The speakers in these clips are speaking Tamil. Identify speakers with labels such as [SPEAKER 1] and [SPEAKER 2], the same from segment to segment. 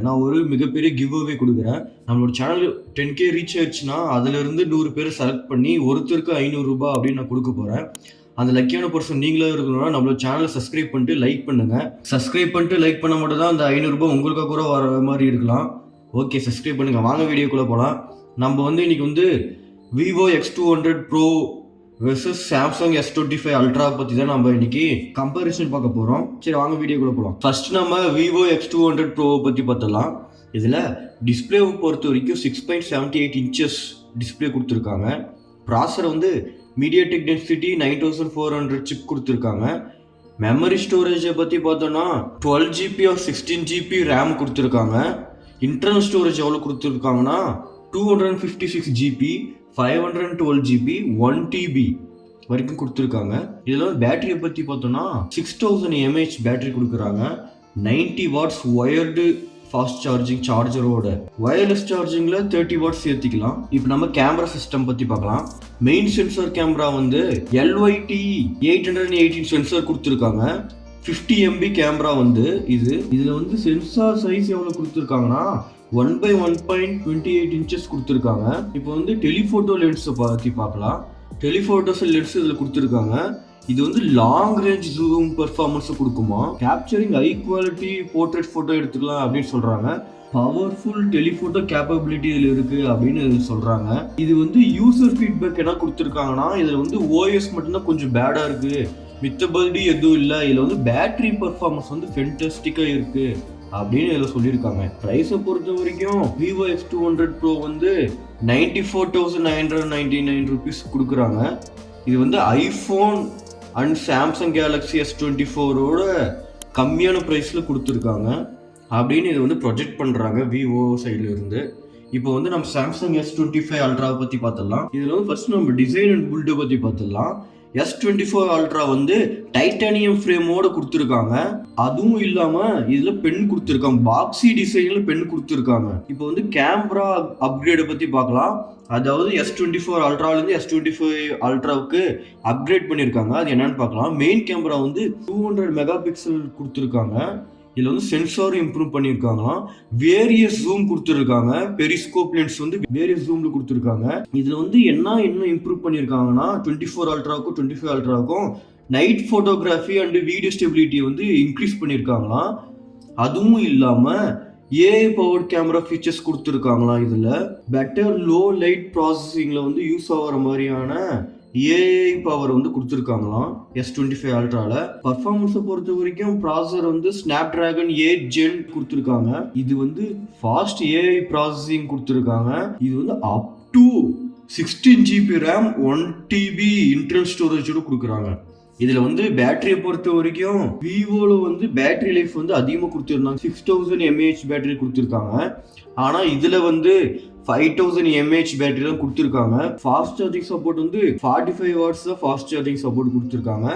[SPEAKER 1] நான் ஒரு மிகப்பெரிய கிவ் அவே கொடுக்குறேன். நம்மளோட சேனல் 10K ரீச் ஆயிடுச்சுன்னா அதிலிருந்து 100 பேரை செலக்ட் பண்ணி ஒருத்தருக்கு ₹500 அப்படின்னு நான் கொடுக்க போறேன். அந்த லக்கியான பர்சன் நீங்களே இருக்கணும்னா நம்மளோட சேனலை சப்ஸ்கிரைப் பண்ணிட்டு லைக் பண்ணுங்க. சப்ஸ்கிரைப் பண்ணிட்டு லைக் பண்ண மட்டும் தான் அந்த ₹500 உங்களுக்காக கூட வர மாதிரி இருக்கலாம். ஓகே, சப்ஸ்கிரைப் பண்ணுங்க. வாங்க வீடியோக்குள்ள போகலாம். நம்ம இன்னைக்கு Vivo X200 Pro versus Samsung S25 Ultra பத்தி தான் நம்ம இன்னைக்கு கம்பேரிசன் பார்க்க போறோம். சரி, வாங்க வீடியோக்குள்ள போகலாம். ஃபர்ஸ்ட் நம்ம Vivo X200 Pro பத்தி பார்த்தலாம். இதுல டிஸ்பிளே பொறுத்த வரைக்கும் 6.78 இன்ச்சஸ் டிஸ்பிளே கொடுத்துருக்காங்க. ப்ராசர் MediaTek Dimensity 9400 சிப் கொடுத்துருக்காங்க. மெமரி ஸ்டோரேஜை பற்றி பார்த்தோன்னா 12GB or 16GB RAM கொடுத்துருக்காங்க. இன்டர்னல் ஸ்டோரேஜ் எவ்வளோ கொடுத்துருக்காங்கன்னா 256GB, 512GB, 1TB வரைக்கும் கொடுத்துருக்காங்க. இதில் பேட்டரியை பற்றி பார்த்தோன்னா 6000 mAh பேட்டரி கொடுக்குறாங்க. 90 watts ஒயர்டு ஃபாஸ்ட் சார்ஜிங் சார்ஜரோட வயர்லெஸ் சார்ஜிங்கில் 30 watts ஏற்றிக்கலாம். இப்போ நம்ம கேமரா சிஸ்டம் பற்றி பார்க்கலாம். Main sensor camera LYT 818 sensor கொடுத்துருக்காங்க. 50 MB கேமரா இதில் சென்சார் சைஸ் எவ்வளோ கொடுத்துருக்காங்கன்னா 1/1.28 இன்ச்சஸ் கொடுத்துருக்காங்க. இப்போ டெலிஃபோட்டோ லென்ஸை பற்றி பார்க்கலாம். டெலிஃபோட்டோஸ் லென்ஸ் இதில் கொடுத்துருக்காங்க. இது லாங் ரேஞ்ச் ஜூம் பெர்ஃபார்மன்ஸ் கொடுக்குமா. Capturing high quality portrait photo எடுத்துக்கலாம் அப்படின்னு சொல்கிறாங்க. பவர்ஃபுல் டெலிஃபோட்டோ கேப்பபிலிட்டி இதில் இருக்குது அப்படின்னு சொல்கிறாங்க. இது யூசர் ஃபீட்பேக் என்ன கொடுத்துருக்காங்கன்னா இதில் OS மட்டும்தான் கொஞ்சம் பேடாக இருக்குது, மித்தபடி எதுவும் இல்லை. இதில் பேட்டரி பெர்ஃபார்மன்ஸ் ஃபென்டாஸ்டிக்காக இருக்குது அப்படின்னு இதில் சொல்லியிருக்காங்க. ப்ரைஸை பொறுத்த வரைக்கும் Vivo X200 Pro 94,999 rupees கொடுக்குறாங்க. இது iPhone and Samsung Galaxy S24 கம்மியான ப்ரைஸில் கொடுத்துருக்காங்க அப்படின்னு இது ப்ரொஜெக்ட் பண்ணுறாங்க விவோ சைடில் இருந்து. இப்போ நம்ம சாம்சங் S25 Ultra பற்றி பார்த்துடலாம். இதில் ஃபர்ஸ்ட் நம்ம டிசைன் அண்ட் பில்டை பற்றி பார்த்துடலாம். S24 Ultra டைட்டானியம் ஃப்ரேமோட கொடுத்துருக்காங்க. அதுவும் இல்லாமல் இதில் பென் கொடுத்துருக்காங்க. பாக்ஸி டிசைனில் பென் கொடுத்துருக்காங்க. இப்போ கேமரா அப்கிரேடை பற்றி பார்க்கலாம். அதாவது S24 Ultraலேருந்து S25 Ultraவுக்கு அப்கிரேட் பண்ணியிருக்காங்க. அது என்னன்னு பார்க்கலாம். மெயின் கேமரா 200 மெகாபிக்சல் கொடுத்துருக்காங்க. இதில் சென்சாரும் இம்ப்ரூவ் பண்ணியிருக்காங்களாம். வேரியஸ் ஜூம் கொடுத்துருக்காங்க. பெரிஸ்கோப் லென்ஸ் வேரியஸ் ஜூமில் கொடுத்துருக்காங்க. இதில் இன்னும் இம்ப்ரூவ் பண்ணியிருக்காங்கன்னா 24 Ultraவுக்கும் 25 Ultraவுக்கும் night photography and video stability increase பண்ணியிருக்காங்களாம். அதுவும் இல்லாமல் ஏஐ பவர்ட் கேமரா ஃபீச்சர்ஸ் கொடுத்துருக்காங்களாம். இதில் பெட்டர் லோ லைட் ப்ராசஸிங்கில் யூஸ் ஆகிற மாதிரியான ஏஐ பவர் கொடுத்துருக்காங்களாம் S25 Ultraல. பர்ஃபார்மன்ஸை பொறுத்த வரைக்கும் ப்ராசஸர் Snapdragon 8 Gen கொடுத்துருக்காங்க. இது ஃபாஸ்ட் ஏஐ ப்ராசஸிங் கொடுத்துருக்காங்க. இது up to 16GB RAM, 1TB internal ஸ்டோரேஜோட கொடுக்குறாங்க. இதில் பேட்டரியை பொறுத்த வரைக்கும் விவோவில் பேட்டரி லைஃப் அதிகமாக கொடுத்துருந்தாங்க. 6000 mAh பேட்டரி கொடுத்துருக்காங்க. ஆனால் இதில் 5000 mAh பேட்டரி தான் கொடுத்துருக்காங்க. ஃபாஸ்ட் சார்ஜிங் சப்போர்ட் 45 watts தான் ஃபாஸ்ட் சார்ஜிங் சப்போர்ட் கொடுத்துருக்காங்க.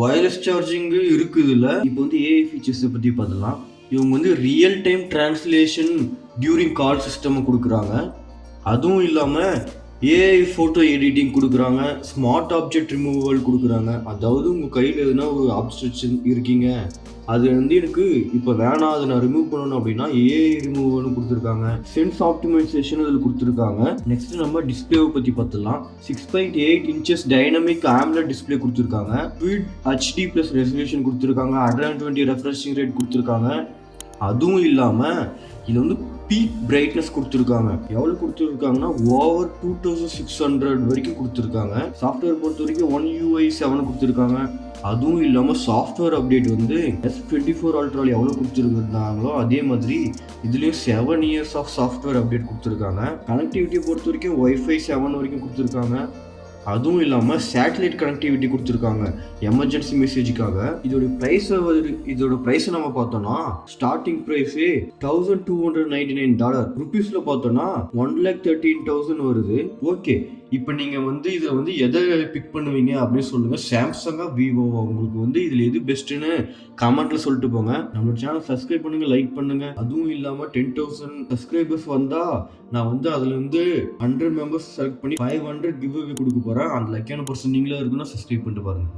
[SPEAKER 1] வயர்லெஸ் சார்ஜிங் இருக்குது. இல்லை இப்போ ஏஐ ஃபீச்சர்ஸை பற்றி பார்த்துலாம். இவங்க ரியல் டைம் டிரான்ஸ்லேஷன் டியூரிங் கால் சிஸ்டம் கொடுக்குறாங்க. அதுவும் இல்லாமல் ஏஐ ஃபோட்டோ எடிட்டிங் கொடுக்குறாங்க. ஸ்மார்ட் ஆப்ஜெக்ட் ரிமூவல் கொடுக்குறாங்க. அதாவது உங்கள் கையில் எதுனா ஒரு ஆப்ஜெக்ட் இருக்கீங்க, அது எனக்கு இப்போ வேணாம், அதை நான் ரிமூவ் பண்ணணும் அப்படின்னா ஏஐ ரிமூவல்னு கொடுத்துருக்காங்க. சென்ஸ் ஆப்டிமைசேஷன் அதில் கொடுத்துருக்காங்க. நெக்ஸ்ட் நம்ம டிஸ்பிளேவை பற்றி பார்த்துடலாம். 6.8 இன்ச்சஸ் டைனமிக் AMOLED டிஸ்பிளே கொடுத்துருக்காங்க. Full HD+ ரெசல்யூஷன் கொடுத்துருக்காங்க. 120 ரெஃப்ரெஷிங் ரேட் கொடுத்துருக்காங்க. அதுவும் இல்லாமல் இது பீக் பிரைட்னஸ் கொடுத்துருக்காங்க. எவ்வளோ கொடுத்துருக்காங்கன்னா ஓவர் 2600 வரைக்கும் கொடுத்துருக்காங்க. சாஃப்ட்வேர் பொறுத்த வரைக்கும் One UI 7 கொடுத்துருக்காங்க. அதுவும் இல்லாமல் சாஃப்ட்வேர் அப்டேட் S24 Ultra எவ்வளோ கொடுத்துருந்தாங்களோ அதே மாதிரி இதுலேயும் 7 years ஆஃப் சாஃப்ட்வேர் அப்டேட் கொடுத்துருக்காங்க. கனெக்டிவிட்டியை பொறுத்த வரைக்கும் Wi-Fi 7 வரைக்கும் கொடுத்துருக்காங்க. அதுவும் இல்லாமல் சேட்டலைட் கனெக்டிவிட்டி கொடுத்துருக்காங்க எமர்ஜென்சி மெசேஜுக்காக. இதோட ப்ரைஸை நம்ம பார்த்தோம்னா ஸ்டார்டிங் ப்ரைஸே $1299. ருபீஸில் பார்த்தோம்னா 1,13,000 வருது. ஓகே, இப்போ நீங்கள் இதை எதை பிக் பண்ணுவீங்க அப்படின்னு சொல்லுங்கள். சாம்சங்கா விவோவா? உங்களுக்கு இதில் எது பெஸ்ட்டுன்னு கமெண்ட்டில் சொல்லிட்டு போங்க. நம்ம சேனல் சப்ஸ்கிரைப் பண்ணுங்கள், லைக் பண்ணுங்கள். அதுவும் இல்லாமல் 10,000 சப்ஸ்கிரைபர்ஸ் வந்தால் நான் அதுலேருந்து 100 மெம்பர்ஸ் செலக்ட் பண்ணி 500 கிவ் அவே கொடுக்க போகிறேன். அந்த லக்கியான பர்சன் நீங்களே இருக்குன்னா சப்ஸ்கிரைப் பண்ணிட்டு பாருங்கள்.